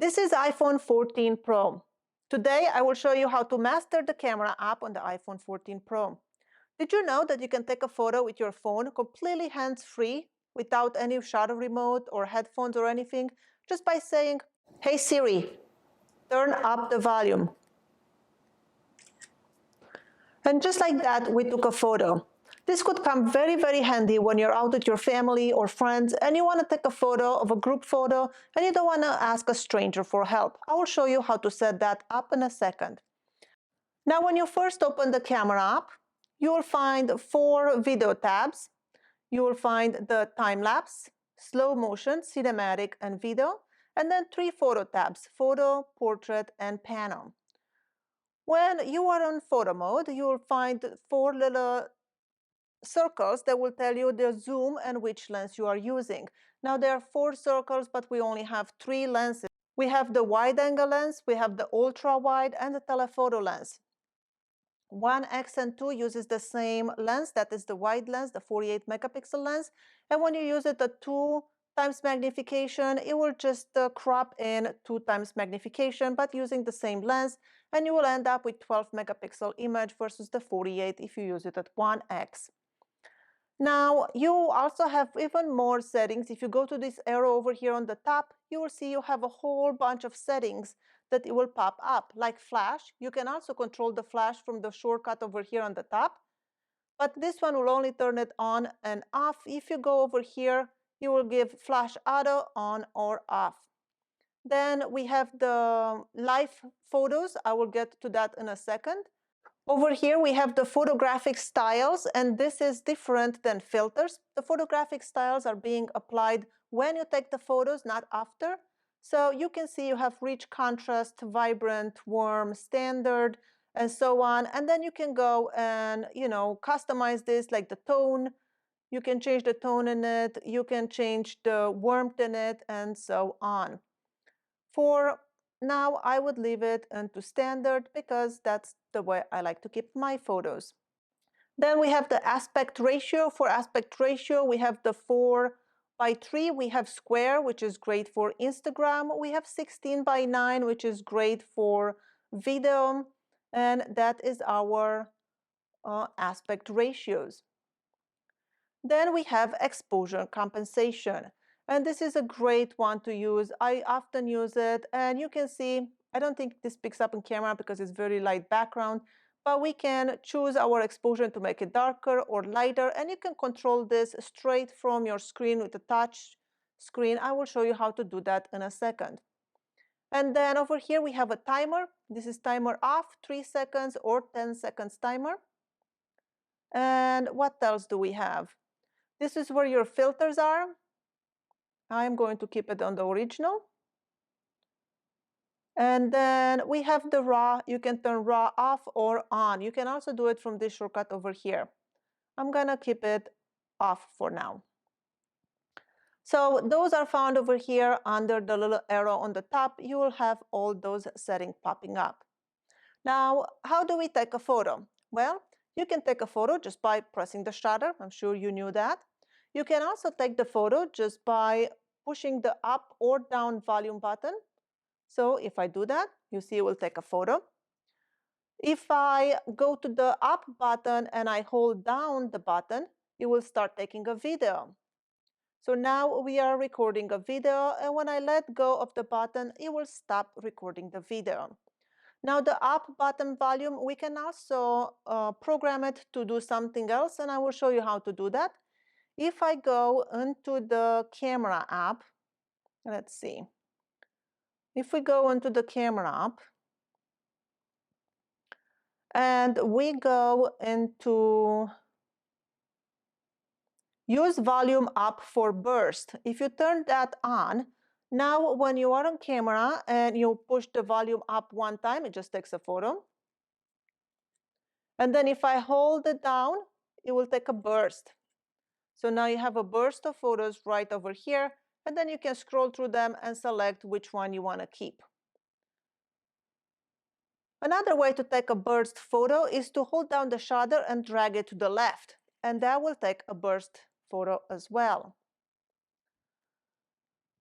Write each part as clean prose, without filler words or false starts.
This is iPhone 14 Pro. Today I will show you how to master the camera app on the iPhone 14 Pro. Did you know that you can take a photo with your phone completely hands-free without any shutter remote or headphones or anything, just by saying, "Hey Siri, turn up the volume." And just like that, we took a photo. This could come very, very handy when you're out with your family or friends and you want to take a photo of a group photo and you don't want to ask a stranger for help. I will show you how to set that up in a second. Now, when you first open the camera app, you will find 4 video tabs. You will find the time-lapse, slow motion, cinematic, and video, and then 3 photo tabs: photo, portrait, and pano. When you are on photo mode, you will find 4 little circles that will tell you the zoom and which lens you are using. Now there are 4 circles, but we only have 3 lenses. We have the wide angle lens, we have the ultra wide, and the telephoto lens. 1X and 2 uses the same lens, that is the wide lens, the 48 megapixel lens. And when you use it at 2 times magnification, it will just crop in 2 times magnification, but using the same lens, and you will end up with 12 megapixel image versus the 48 if you use it at 1X. Now, you also have even more settings. If you go to this arrow over here on the top, you will see you have a whole bunch of settings that it will pop up, like flash. You can also control the flash from the shortcut over here on the top, but this one will only turn it on and off. If you go over here, you will give flash auto on or off. Then we have the live photos. I will get to that in a second. Over here, we have the photographic styles, and this is different than filters. The photographic styles are being applied when you take the photos, not after. So you can see you have rich contrast, vibrant, warm, standard, and so on. And then you can go and, customize this, like the tone. You can change the tone in it. You can change the warmth in it, and so on. For now, I would leave it into standard because that's the way I like to keep my photos. Then we have the aspect ratio. For aspect ratio, we have the 4:3. We have square, which is great for Instagram. We have 16:9, which is great for video. And that is our aspect ratios. Then we have exposure compensation. And this is a great one to use. I often use it, and you can see, I don't think this picks up in camera because it's very light background, but we can choose our exposure to make it darker or lighter, and you can control this straight from your screen with a touch screen. I will show you how to do that in a second. And then over here we have a timer. This is timer off, 3 seconds or 10 seconds timer. And what else do we have? This is where your filters are. I'm going to keep it on the original. And then we have the raw. You can turn raw off or on. You can also do it from this shortcut over here. I'm gonna keep it off for now. So those are found over here under the little arrow on the top. You will have all those settings popping up. Now, how do we take a photo? Well, you can take a photo just by pressing the shutter. I'm sure you knew that. You can also take the photo just by pushing the up or down volume button. So if I do that, you see it will take a photo. If I go to the up button and I hold down the button, it will start taking a video. So now we are recording a video, and when I let go of the button, it will stop recording the video. Now the up button volume, we can also program it to do something else, and I will show you how to do that. If I go into the camera app, let's see. If we go into the camera app and we go into use volume up for burst. If you turn that on, now when you are on camera and you push the volume up 1 time, it just takes a photo. And then if I hold it down, it will take a burst. So now you have a burst of photos right over here, and then you can scroll through them and select which one you want to keep. Another way to take a burst photo is to hold down the shutter and drag it to the left, and that will take a burst photo as well.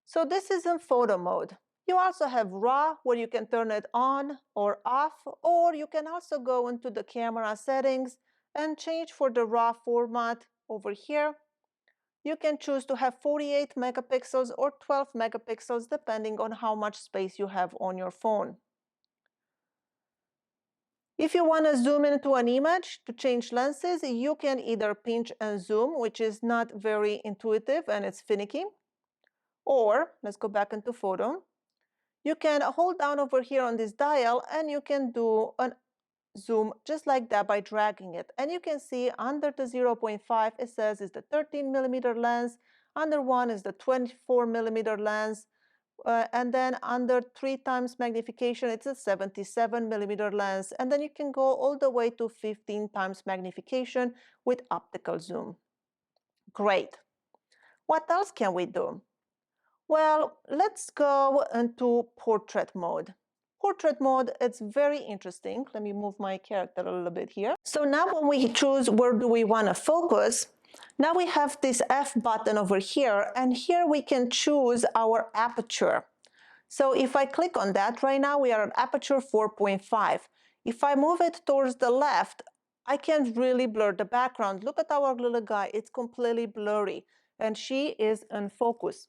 So this is in photo mode. You also have RAW, where you can turn it on or off, or you can also go into the camera settings and change for the RAW format over here. You can choose to have 48 megapixels or 12 megapixels depending on how much space you have on your phone. If you want to zoom into an image to change lenses, you can either pinch and zoom, which is not very intuitive and it's finicky. Or, let's go back into photo. You can hold down over here on this dial and you can do an zoom just like that by dragging it. And you can see under the 0.5, it says is the 13 millimeter lens, under 1 is the 24 millimeter lens, and then under 3 times magnification, it's a 77 millimeter lens. And then you can go all the way to 15 times magnification with optical zoom. Great. What else can we do? Well, let's go into portrait mode. Portrait mode, it's very interesting. Let me move my character a little bit here. So now when we choose where do we want to focus, now we have this F button over here, and here we can choose our aperture. So if I click on that, right now we are at aperture 4.5. If I move it towards the left, I can really blur the background. Look at our little guy, it's completely blurry, and she is in focus.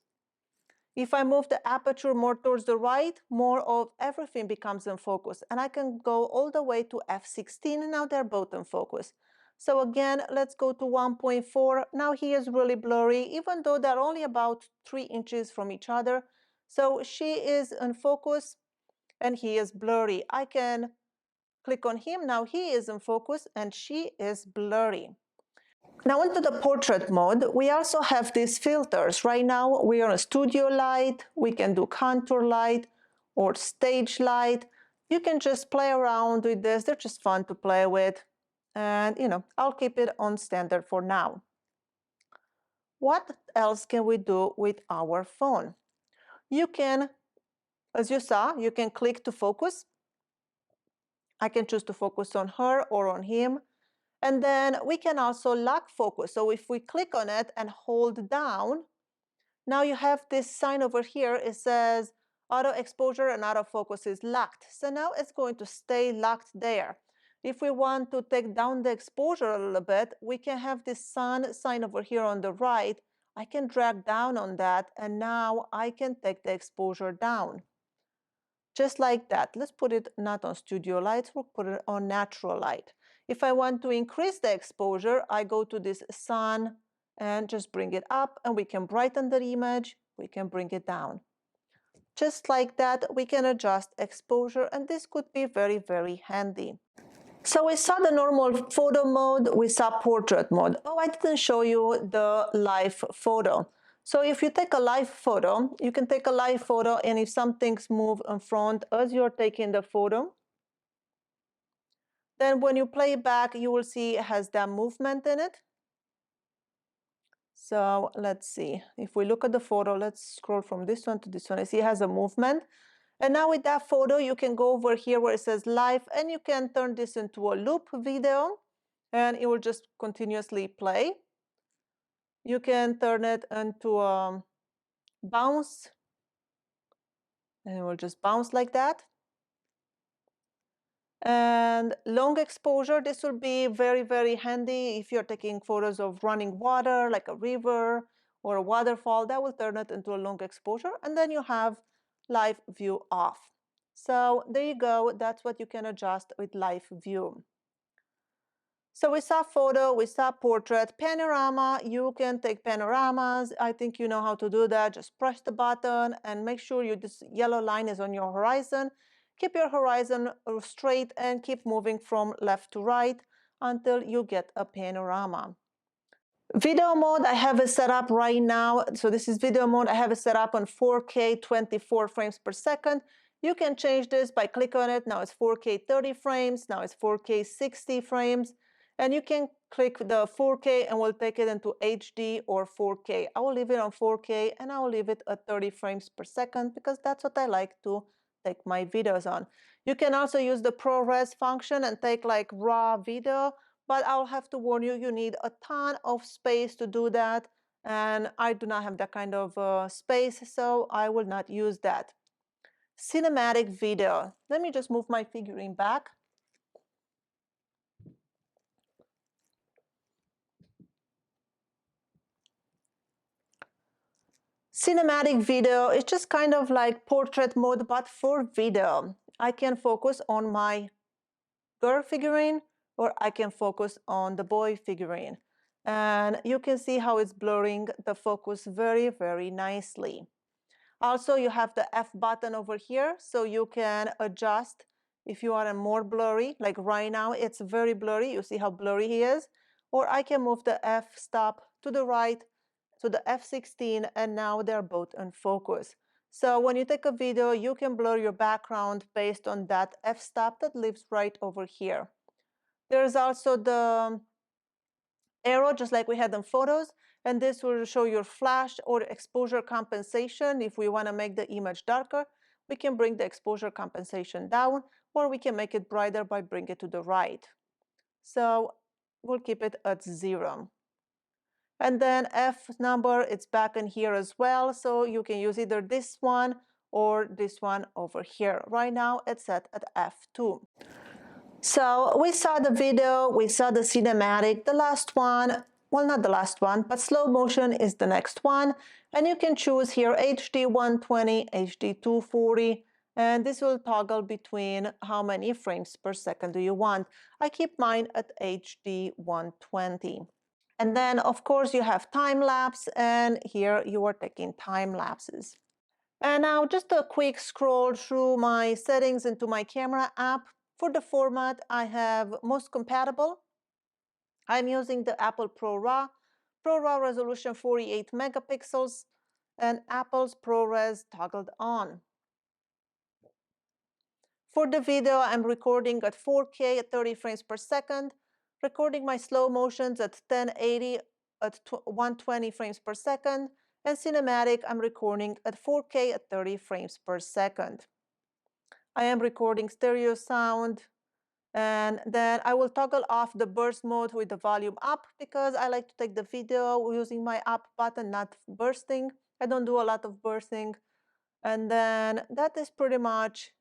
If I move the aperture more towards the right, more of everything becomes in focus. And I can go all the way to f16, and now they're both in focus. So again, let's go to 1.4. Now he is really blurry, even though they're only about 3 inches from each other. So she is in focus, and he is blurry. I can click on him. Now he is in focus, and she is blurry. Now into the portrait mode, we also have these filters. Right now we are on studio light, we can do contour light or stage light. You can just play around with this, they're just fun to play with. And I'll keep it on standard for now. What else can we do with our phone? You can, as you saw, you can click to focus. I can choose to focus on her or on him. And then we can also lock focus. So if we click on it and hold down, now you have this sign over here. It says auto exposure and autofocus is locked. So now it's going to stay locked there. If we want to take down the exposure a little bit, we can have this sun sign over here on the right. I can drag down on that, and now I can take the exposure down. Just like that. Let's put it not on studio light, we'll put it on natural light. If I want to increase the exposure, I go to this sun and just bring it up, and we can brighten the image, we can bring it down. Just like that, we can adjust exposure, and this could be very, very handy. So we saw the normal photo mode, we saw portrait mode. Oh, I didn't show you the live photo. So if you take a live photo, you can take a live photo, and if some things move in front as you're taking the photo, then when you play it back, you will see it has that movement in it. So let's see. If we look at the photo, let's scroll from this one to this one. I see it has a movement. And now with that photo, you can go over here where it says live, and you can turn this into a loop video, and it will just continuously play. You can turn it into a bounce, and it will just bounce like that. And long exposure, this will be very, very handy if you're taking photos of running water, like a river or a waterfall. That will turn it into a long exposure, and then you have live view off. So there you go, that's what you can adjust with live view. So we saw photo, we saw portrait, panorama. You can take panoramas. I think you know how to do that. Just press the button and make sure this yellow line is on your horizon. Keep your horizon straight and keep moving from left to right until you get a panorama. Video mode, I have it set up right now. So this is video mode. I have it set up on 4K 24 frames per second. You can change this by clicking on it. Now it's 4K 30 frames. Now it's 4K 60 frames. And you can click the 4K and we'll take it into HD or 4K. I will leave it on 4K and I will leave it at 30 frames per second because that's what I like to take my videos on. You can also use the ProRes function and take like raw video, but I'll have to warn you, you need a ton of space to do that. And I do not have that kind of space, so I will not use that. Cinematic video. Let me just move my figurine back. Cinematic video is just kind of like portrait mode, but for video. I can focus on my girl figurine, or I can focus on the boy figurine. And you can see how it's blurring the focus very, very nicely. Also, you have the F button over here, so you can adjust if you are more blurry. Like right now, it's very blurry. You see how blurry he is? Or I can move the F stop to the right, to the F16, and now they're both in focus. So when you take a video, you can blur your background based on that f-stop that lives right over here. There's also the arrow, just like we had in photos, and this will show your flash or exposure compensation. If we want to make the image darker, we can bring the exposure compensation down, or we can make it brighter by bringing it to the right. So we'll keep it at 0. And then F number, it's back in here as well. So you can use either this one or this one over here. Right now, it's set at F2. So we saw the video, we saw the cinematic, the last one, well, not the last one, but slow motion is the next one. And you can choose here HD 120, HD 240, and this will toggle between how many frames per second do you want. I keep mine at HD 120. And then, of course, you have time lapse, and here you are taking time lapses. And now just a quick scroll through my settings into my camera app. For the format, I have most compatible. I'm using the Apple ProRAW resolution 48 megapixels, and Apple's ProRes toggled on. For the video, I'm recording at 4K at 30 frames per second, recording my slow motions at 1080 at 120 frames per second, and cinematic, I'm recording at 4K at 30 frames per second. I am recording stereo sound, and then I will toggle off the burst mode with the volume up because I like to take the video using my up button, not bursting. I don't do a lot of bursting. And then that is pretty much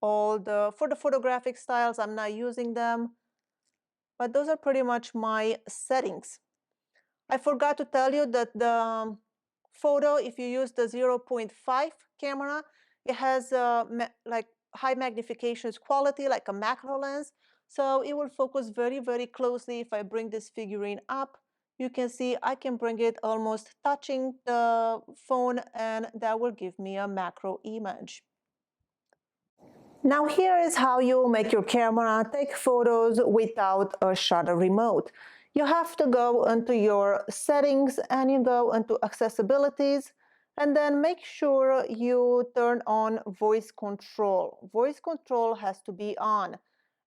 all for the photographic styles. I'm not using them, but those are pretty much my settings. I forgot to tell you that the photo, if you use the 0.5 camera, it has like high magnification quality, like a macro lens. So it will focus very, very closely. If I bring this figurine up, you can see I can bring it almost touching the phone, and that will give me a macro image. Now here is how you make your camera take photos without a shutter remote. You have to go into your settings and you go into accessibilities, and then make sure you turn on voice control. Voice control has to be on.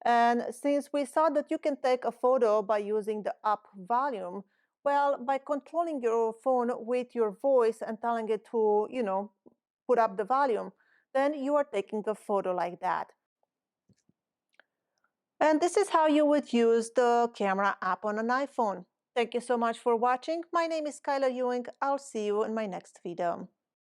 And since we saw that you can take a photo by using the up volume, well, by controlling your phone with your voice and telling it to, put up the volume, then you are taking a photo like that. And this is how you would use the camera app on an iPhone. Thank you so much for watching. My name is Kyla Ewing. I'll see you in my next video.